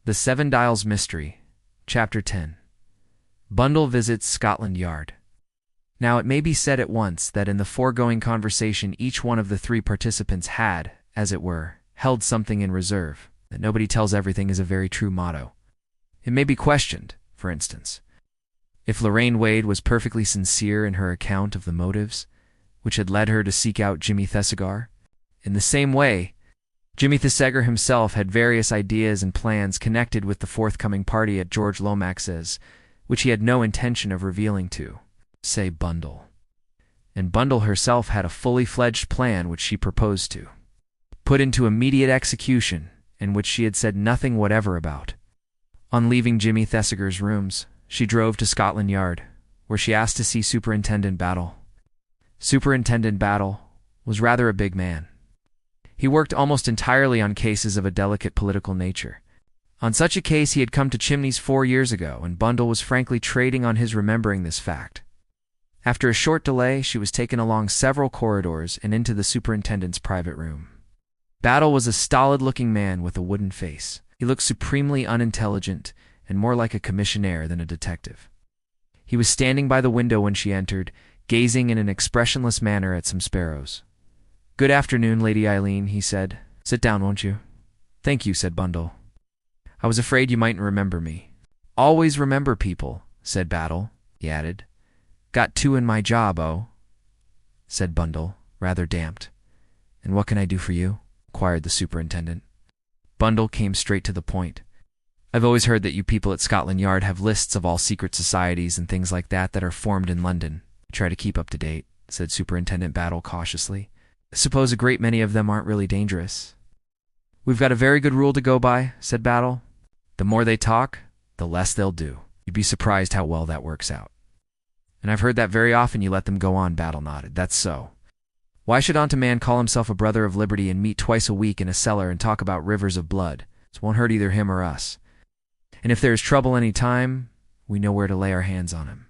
The Seven Dials Mystery, Chapter 10. Bundle visits Scotland Yard. Now it may be said at once that in the foregoing conversation each one of the three participants had, as it were, held something in reserve. That nobody tells everything is a very true motto. It may be questioned, for instance, if Lorraine Wade was perfectly sincere in her account of the motives which had led her to seek out Jimmy Thesiger. In the same way, Jimmy Thesiger himself had various ideas and plans connected with the forthcoming party at George Lomax's, which he had no intention of revealing to, say, Bundle. And Bundle herself had a fully fledged plan which she proposed to put into immediate execution, and which she had said nothing whatever about. On leaving Jimmy Thesiger's rooms, she drove to Scotland Yard, where she asked to see Superintendent Battle. Superintendent Battle was rather a big man. He worked almost entirely on cases of a delicate political nature. On such a case he had come to Chimneys 4 years ago, and Bundle was frankly trading on his remembering this fact. After a short delay, she was taken along several corridors and into the superintendent's private room. Battle was a stolid-looking man with a wooden face. He looked supremely unintelligent and more like a commissionaire than a detective. He was standing by the window when she entered, gazing in an expressionless manner at some sparrows. "Good afternoon, Lady Eileen," he said. "Sit down, won't you?" "Thank you," said Bundle. "I was afraid you mightn't remember me." "Always remember people," said Battle, he added. "Got two in my job, oh," said Bundle, rather damped. "And what can I do for you?" inquired the superintendent. Bundle came straight to the point. "I've always heard that you people at Scotland Yard have lists of all secret societies and things like that are formed in London. Try to keep up to date," said Superintendent Battle cautiously. "I suppose a great many of them aren't really dangerous." "We've got a very good rule to go by," said Battle. "The more they talk, the less they'll do. You'd be surprised how well that works out." "And I've heard that very often you let them go on," Battle nodded. "That's so. Why should a man call himself a brother of liberty and meet twice a week in a cellar and talk about rivers of blood? It won't hurt either him or us. And if there is trouble any time, we know where to lay our hands on him."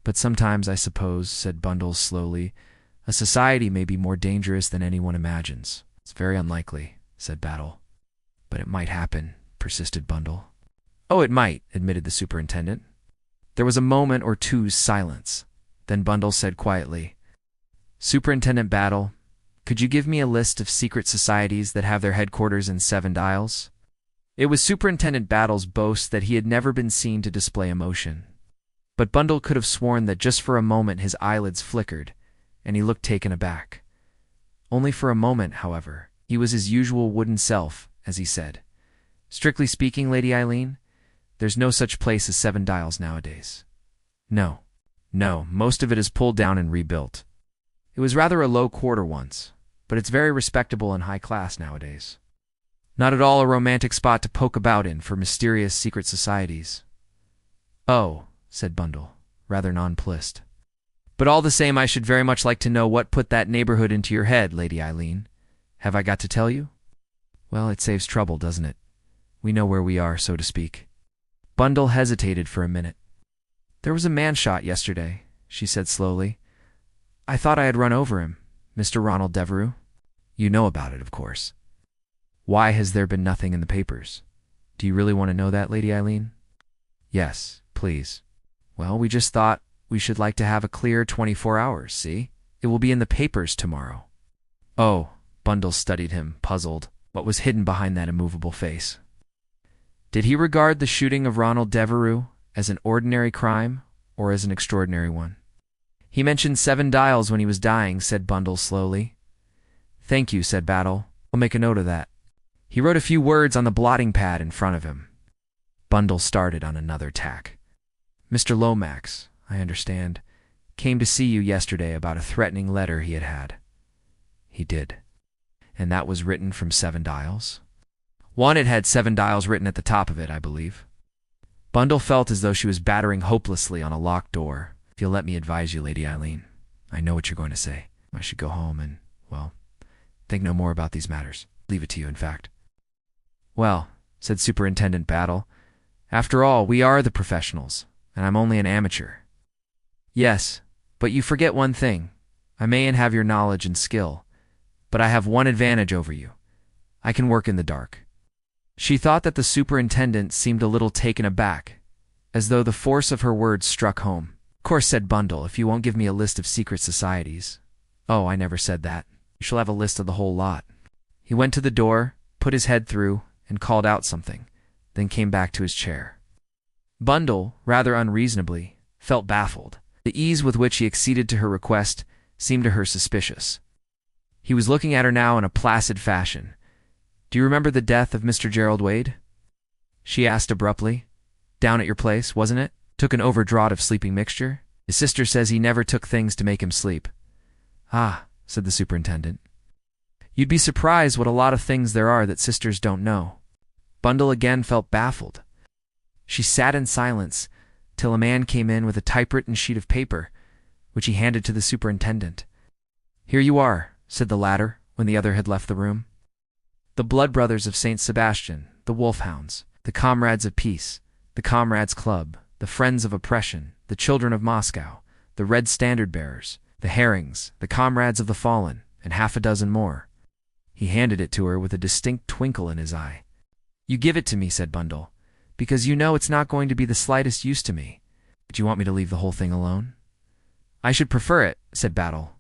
"But sometimes, I suppose," said Bundle slowly, "a society may be more dangerous than anyone imagines." "It's very unlikely," said Battle. "But it might happen," persisted Bundle. "Oh, it might," admitted the superintendent. There was a moment or two's silence. Then Bundle said quietly, "Superintendent Battle, could you give me a list of secret societies that have their headquarters in Seven Dials?" It was Superintendent Battle's boast that he had never been seen to display emotion. But Bundle could have sworn that just for a moment his eyelids flickered, and he looked taken aback. Only for a moment, however. He was his usual wooden self, as he said, "Strictly speaking, Lady Eileen, there's no such place as Seven Dials nowadays. No, most of it is pulled down and rebuilt. It was rather a low quarter once, but it's very respectable and high class nowadays. Not at all a romantic spot to poke about in for mysterious secret societies." "Oh," said Bundle, rather nonplussed. "But all the same, I should very much like to know what put that neighborhood into your head, Lady Eileen. Have I got to tell you?" "Well, it saves trouble, doesn't it? We know where we are, so to speak." Bundle hesitated for a minute. "There was a man shot yesterday," she said slowly. "I thought I had run over him, Mr. Ronald Devereux. You know about it, of course. Why has there been nothing in the papers? Do you really want to know that, Lady Eileen?" "Yes, please." "Well, we just thought we should like to have a clear 24 hours, see? It will be in the papers tomorrow." "Oh," Bundle studied him, puzzled. What was hidden behind that immovable face? Did he regard the shooting of Ronald Devereux as an ordinary crime or as an extraordinary one? "He mentioned Seven Dials when he was dying," said Bundle slowly. "Thank you," said Battle. "I'll make a note of that." He wrote a few words on the blotting pad in front of him. Bundle started on another tack. "Mr. Lomax, I understand, came to see you yesterday about a threatening letter he had had." "He did." "And that was written from Seven Dials?" "One, it had Seven Dials written at the top of it, I believe." Bundle felt as though she was battering hopelessly on a locked door. "If you'll let me advise you, Lady Eileen, I know what you're going to say. I should go home and, well, think no more about these matters. Leave it to you, in fact." "Well," said Superintendent Battle, "after all, we are the professionals, and I'm only an amateur." "Yes, but you forget one thing. I mayn't have your knowledge and skill, but I have one advantage over you. I can work in the dark." She thought that the superintendent seemed a little taken aback, as though the force of her words struck home. Of course, said Bundle, if you won't give me a list of secret societies. Oh, I never said that. You shall have a list of the whole lot. He went to the door, put his head through, and called out something, then came back to his chair. Bundle, rather unreasonably, felt baffled. The ease with which he acceded to her request seemed to her suspicious. He was looking at her now in a placid fashion. Do you remember the death of Mr. Gerald Wade? She asked abruptly. Down at your place, wasn't it? Took an overdraught of sleeping mixture? His sister says he never took things to make him sleep. Ah, said the superintendent. You'd be surprised what a lot of things there are that sisters don't know. Bundle again felt baffled. She sat in silence till a man came in with a typewritten sheet of paper, which he handed to the superintendent. Here you are, said the latter when the other had left the room. The blood brothers of St. Sebastian, the wolfhounds, the comrades of peace, the comrades' club, the friends of oppression, the children of Moscow, the red standard bearers, the herrings, the comrades of the fallen, and half a dozen more. He handed it to her with a distinct twinkle in his eye. You give it to me, said Bundle, because you know it's not going to be the slightest use to me. But you want me to leave the whole thing alone? I should prefer it, said Battle.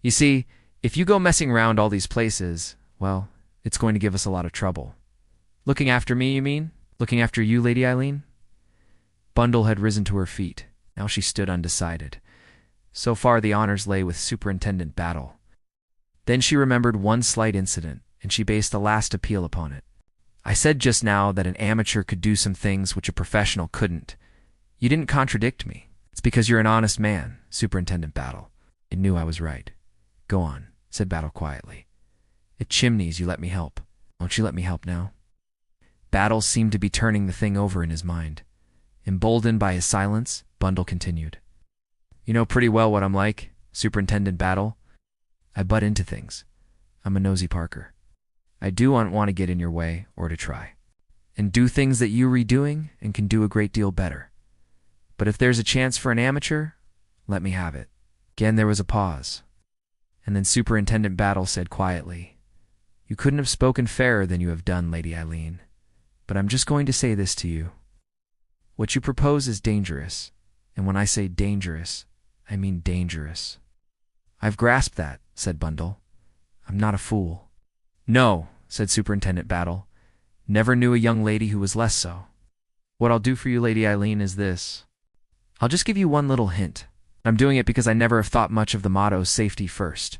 You see, if you go messing around all these places, well, it's going to give us a lot of trouble. Looking after me, you mean? Looking after you, Lady Eileen? Bundle had risen to her feet. Now she stood undecided. So far the honors lay with Superintendent Battle. Then she remembered one slight incident, and she based the last appeal upon it. I said just now that an amateur could do some things which a professional couldn't. You didn't contradict me. It's because you're an honest man, Superintendent Battle. It knew I was right. Go on, said Battle quietly. At Chimneys you let me help. Won't you let me help now? Battle seemed to be turning the thing over in his mind. Emboldened by his silence, Bundle continued. You know pretty well what I'm like, Superintendent Battle. I butt into things. I'm a nosy Parker. I do want to get in your way, or to try, and do things that you're redoing and can do a great deal better. But if there's a chance for an amateur, let me have it. Again there was a pause, and then Superintendent Battle said quietly, You couldn't have spoken fairer than you have done, Lady Eileen, but I'm just going to say this to you. What you propose is dangerous, and when I say dangerous, I mean dangerous. I've grasped that, said Bundle. I'm not a fool. No, said Superintendent Battle. Never knew a young lady who was less so. What I'll do for you, Lady Eileen, is this. I'll just give you one little hint. I'm doing it because I never have thought much of the motto safety first.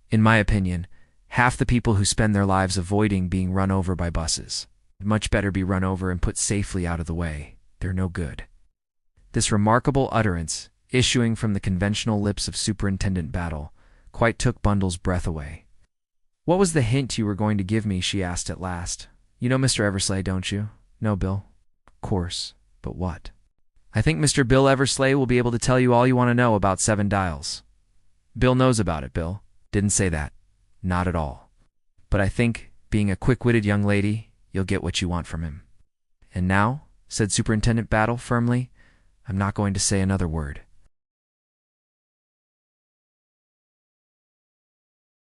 In my opinion, half the people who spend their lives avoiding being run over by buses would much better be run over and put safely out of the way. They're no good. This remarkable utterance, issuing from the conventional lips of Superintendent Battle, quite took Bundle's breath away. What was the hint you were going to give me? She asked at last. You know Mr. Eversley, don't you? No, Bill. Of course. But what? I think Mr. Bill Eversley will be able to tell you all you want to know about 7 Dials. Bill knows about it, Bill. Didn't say that. Not at all. But I think, being a quick-witted young lady, you'll get what you want from him. And now, said Superintendent Battle firmly, I'm not going to say another word.